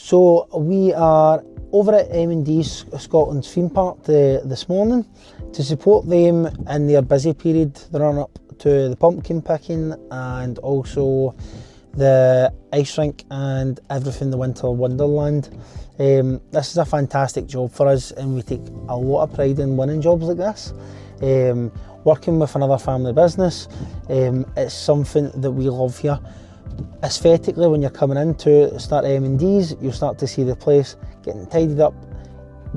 So we are over at M&D Scotland's theme park this morning to support them in their busy period, the run up to the pumpkin picking and also the ice rink and everything the winter wonderland. This is a fantastic job for us and we take a lot of pride in winning jobs like this. Working with another family business, it's something that we love here. Aesthetically, when you're coming in to start M&Ds, you'll start to see the place getting tidied up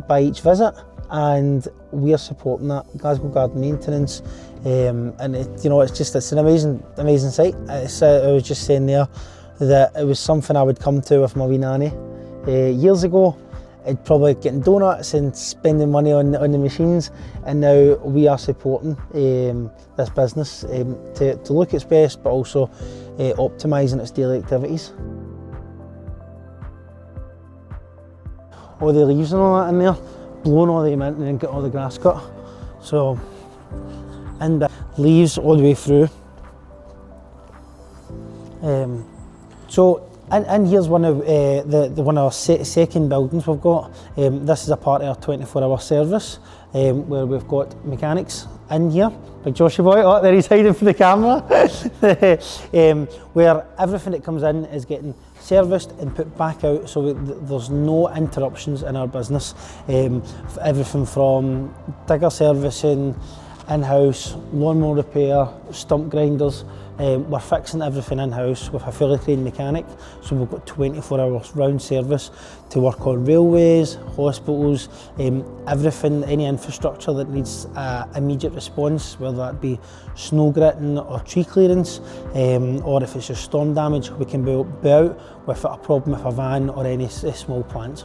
by each visit, and we are supporting that. Glasgow Garden Maintenance, and it's an amazing sight. I was just saying there that it was something I would come to with my wee nanny years ago. I'd probably getting donuts and spending money on the machines, and now we are supporting this business to look its best, but also optimising its daily activities. All the leaves and all that in there, blowing all them in and then get all the grass cut. So, and the leaves all the way through. And here's one of one of our second buildings we've got. This is a part of our 24-hour service where we've got mechanics in here. Big Joshy boy, oh there he's hiding from the camera. Where everything that comes in is getting serviced and put back out, so there's no interruptions in our business. Everything from digger servicing, in-house, lawnmower repair, stump grinders. We're fixing everything in-house with a fully trained mechanic, so we've got 24 hours round service to work on railways, hospitals, everything, any infrastructure that needs immediate response, whether that be snow gritting or tree clearance, or if it's just storm damage, we can be out with a problem with a van or any small plants.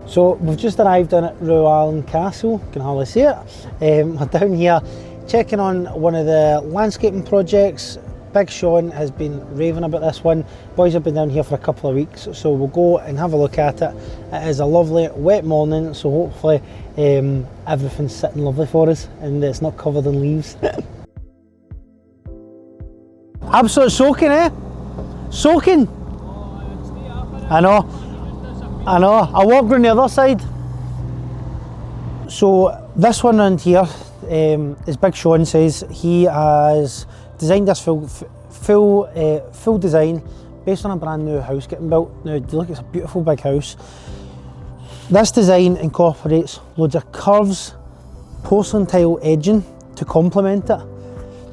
So we've just arrived in at Rowallan Castle, you can hardly see it. We're down here checking on one of the landscaping projects. Big Sean has been raving about this one. Boys have been down here for a couple of weeks, so we'll go and have a look at it. It is a lovely wet morning, so hopefully everything's sitting lovely for us and it's not covered in leaves. Absolute soaking, eh? Soaking! I know. I'll walk round the other side. So this one round here, as Big Sean says, he has designed this full design based on a brand new house getting built. Now look, it's a beautiful big house. This design incorporates loads of curves, porcelain tile edging to complement it.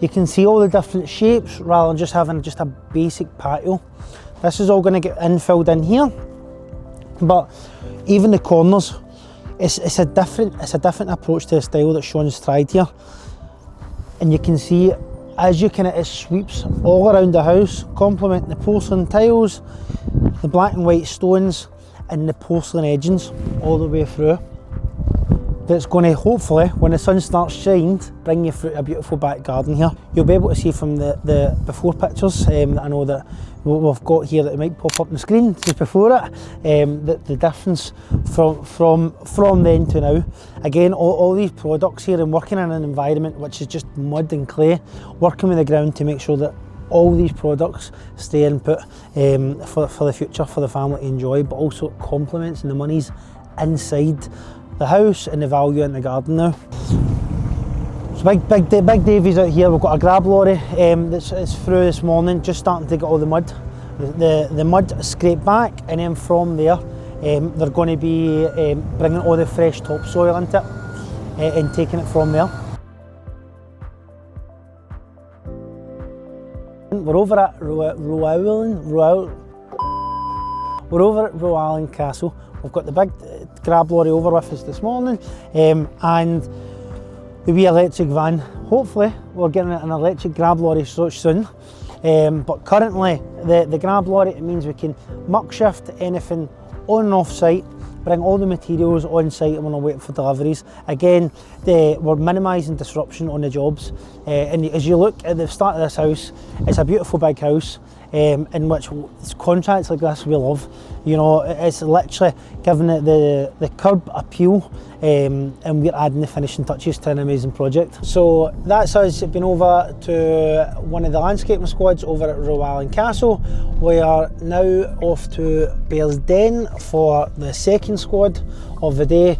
You can see all the different shapes rather than just having a basic patio. This is all going to get infilled in here. But even the corners, it's a different approach to the style that Sean's tried here. And you can see as it sweeps all around the house, complementing the porcelain tiles, the black and white stones and the porcelain edgings all the way through. That's going to hopefully, when the sun starts shining, bring you through a beautiful back garden here. You'll be able to see from the before pictures that I know that we've got here that it might pop up on the screen just before it, the difference from then to now. Again, all these products here, and working in an environment which is just mud and clay, working with the ground to make sure that all these products stay input for the future, for the family to enjoy, but also it complements and the money's inside the house and the value in the garden now. So Big Davey's out here. We've got a grab lorry that's through this morning, just starting to get all the mud. The mud scraped back, and then from there they're going to be bringing all the fresh topsoil into it and taking it from there. We're over at Rowallan Castle. We've got the big grab lorry over with us this morning, and the wee electric van. Hopefully we're getting an electric grab lorry soon, but currently the grab lorry, it means we can muck shift anything on and off site, bring all the materials on site and we're not waiting for deliveries. Again, we're minimising disruption on the jobs, and as you look at the start of this house, it's a beautiful big house. in which it's contracts like this we love. You know, it's literally giving it the curb appeal, and we're adding the finishing touches to an amazing project. So that's us been over to one of the landscaping squads over at Rowallan Castle. We are now off to Bearsden for the second squad of the day.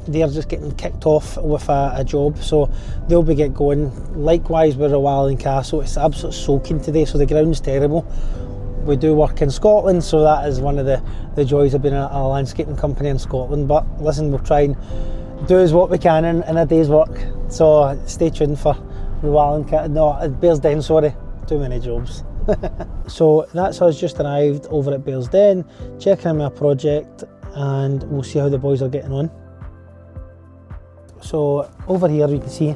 They're just getting kicked off with a job, so they'll be get going. Likewise with Rowallan Castle, it's absolutely soaking today, so the ground's terrible. We do work in Scotland, so that is one of the joys of being a landscaping company in Scotland. But listen, we'll try and do as what we can in a day's work. So stay tuned for Bearsden, sorry, too many jobs. So that's us just arrived over at Bearsden, checking in my project, and we'll see how the boys are getting on. So over here you can see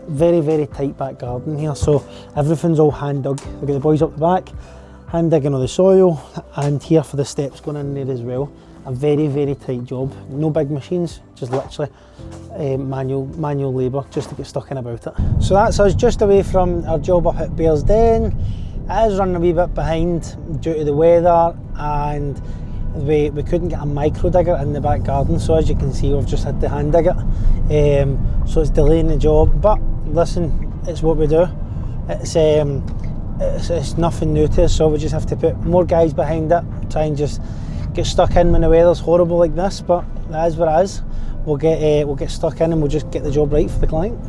very, very tight back garden here, so everything's all hand dug. We've got the boys up the back, hand digging all the soil, and here for the steps going in there as well. A very, very tight job. No big machines, just literally manual labour just to get stuck in about it. So that's us just away from our job up at Bearsden. It is running a wee bit behind due to the weather, and we couldn't get a micro digger in the back garden, so as you can see we've just had to hand dig it. So it's delaying the job, but listen, it's what we do. It's nothing new to us, so we just have to put more guys behind it, try and just get stuck in when the weather's horrible like this, but that is what it is. We'll get stuck in and we'll just get the job right for the client.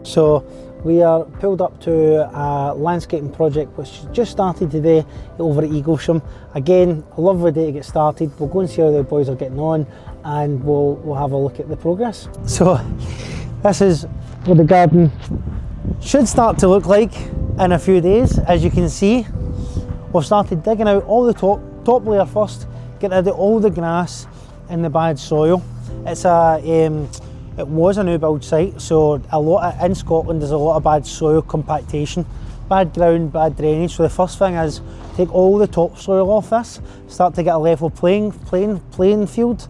So we are pulled up to a landscaping project which just started today over at Eaglesham. Again, a lovely day to get started. We'll go and see how the boys are getting on, and we'll have a look at the progress. So this is what the garden should start to look like in a few days. As you can see, we've started digging out all the top layer first, getting rid of all the grass and the bad soil. It was a new build site, so in Scotland there's a lot of bad soil compactation, bad ground, bad drainage. So the first thing is take all the topsoil off this, start to get a level playing field,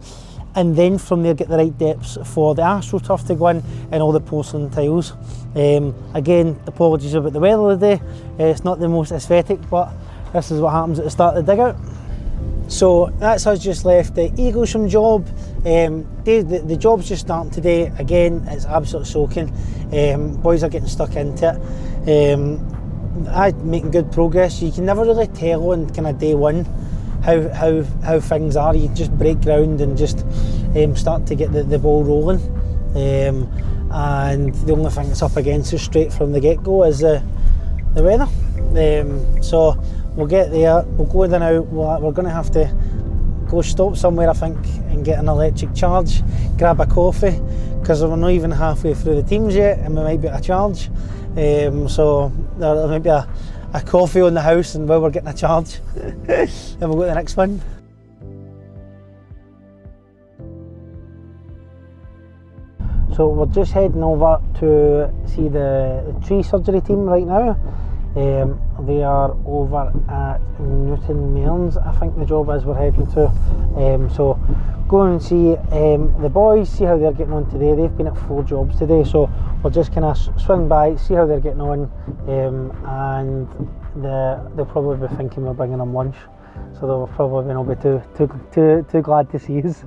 and then from there get the right depths for the astroturf to go in and all the porcelain tiles. Again, apologies about the weather today. It's not the most aesthetic, but this is what happens at the start of the dig out. So that's us just left the Eaglesham job. The job's just starting today. Again, it's absolutely soaking. Boys are getting stuck into it. I'm making good progress. You can never really tell on kind of day one how things are. You just break ground and just start to get the ball rolling. And the only thing that's up against us straight from the get-go is the weather. So we'll get there, we'll go in and out. We're going to have to go stop somewhere, I think, and get an electric charge, grab a coffee, because we're not even halfway through the teams yet and we might be at a charge. So there might be a coffee on the house and while we're getting a charge. Then we'll go to the next one. So we're just heading over to see the tree surgery team right now. They are over at Newton Mearns, I think the job is we're heading to. So go and see the boys, see how they're getting on today. They've been at 4 jobs today, so we'll just kind of swing by, see how they're getting on, and they'll probably be thinking we're bringing them lunch, so they'll probably not be too glad to see us.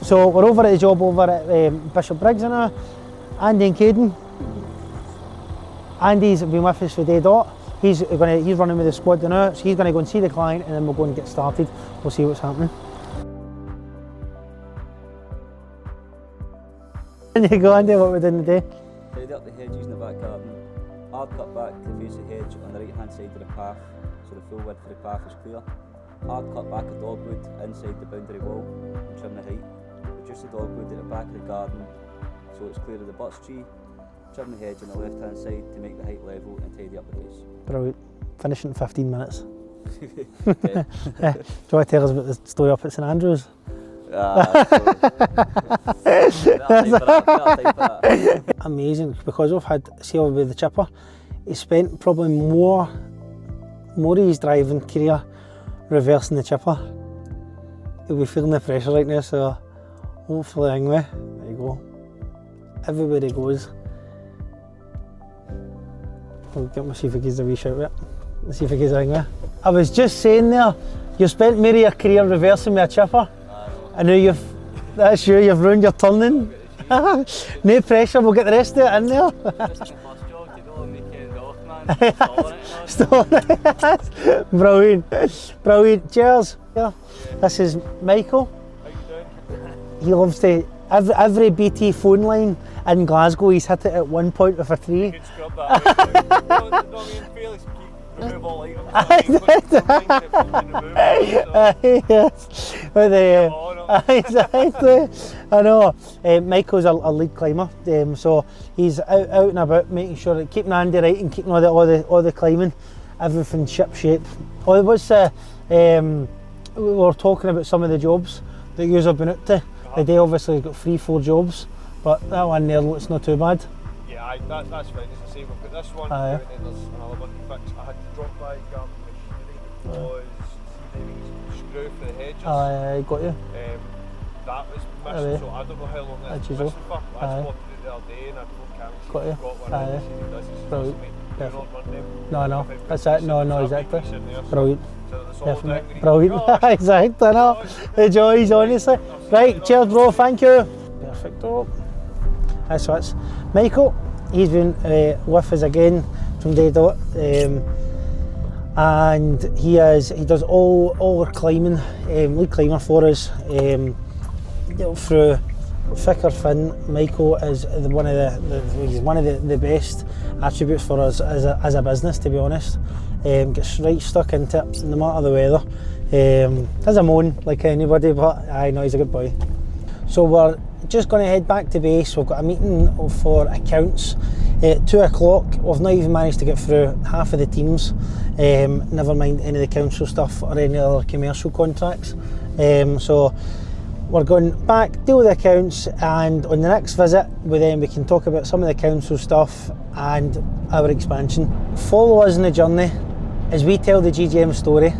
So we're over at the job over at Bishop Briggs now. Andy and Caden. Andy's been with us for day dot. He's running with the squad now, so he's going to go and see the client, and then we'll go and get started. We'll see what's happening. There you go, Andy, what we're doing today. Tidy up the hedges in the back garden. Hard cut back to face the hedge on the right hand side of the path, so the full width of the path is clear. Hard cut back of dogwood inside the boundary wall and trim the height. Reduce the dogwood at the back of the garden so it's clear of the butts tree. Trim the hedge on the left hand side to make the height level and tidy up the base. Brilliant. Finish in 15 minutes. Do you want to tell us about the story up at St Andrews? Amazing, because we've had Seal with the chipper. He spent probably more of his driving career reversing the chipper. He'll be feeling the pressure right now, so hopefully anyway, there you go. everywhere he goes. I'll see if he gives a wee shout with it. Let's see if he gives a ring with it. I was just saying there, you've spent most of your career reversing with a chipper. And now that's you've ruined your turning. No pressure, we'll get the rest of it in there. Brilliant. Cheers. Yeah. This is Michael. How you doing? He loves to, every BT phone line in Glasgow, he's hit it at one point with a tree. You can scrub that out. No, me and Felix keep remove all items. Yes. Exactly. I know. Michael's a lead climber, so he's out and about making sure that keeping Andy right and keeping all the climbing, everything ship shape. Oh, what's we were talking about some of the jobs that you have been up to. The day obviously got 3-4 jobs, but that one there looks not too bad. Yeah, that's fine. As I say, we've got this one down and then there's another one to fix. I had to drop by garden machinery because screw for the hedges. I got you. That was missing, so I don't know how long that's missing for. I spotted it the other day and I told Cameron got one and he does it. Brilliant. No, that's it. No, exactly. Brilliant. Definitely. Brilliant. Exactly. No, the joys, honestly. Right, cheers, bro. Thank you. Perfecto. That's what's Michael. He's been with us again from day dot, and he does all our climbing, lead climber for us. Through thick or thin, Michael is one of the best attributes for us as a business, to be honest. Gets right stuck into it no matter the weather. Has a moan like anybody, but I know he's a good boy. So we're just going to head back to base. We've got a meeting for accounts at 2 o'clock. We've not even managed to get through half of the teams, never mind any of the council stuff or any other commercial contracts. So we're going back, deal with the accounts, and on the next visit we can talk about some of the council stuff and our expansion. Follow us on the journey as we tell the GGM story.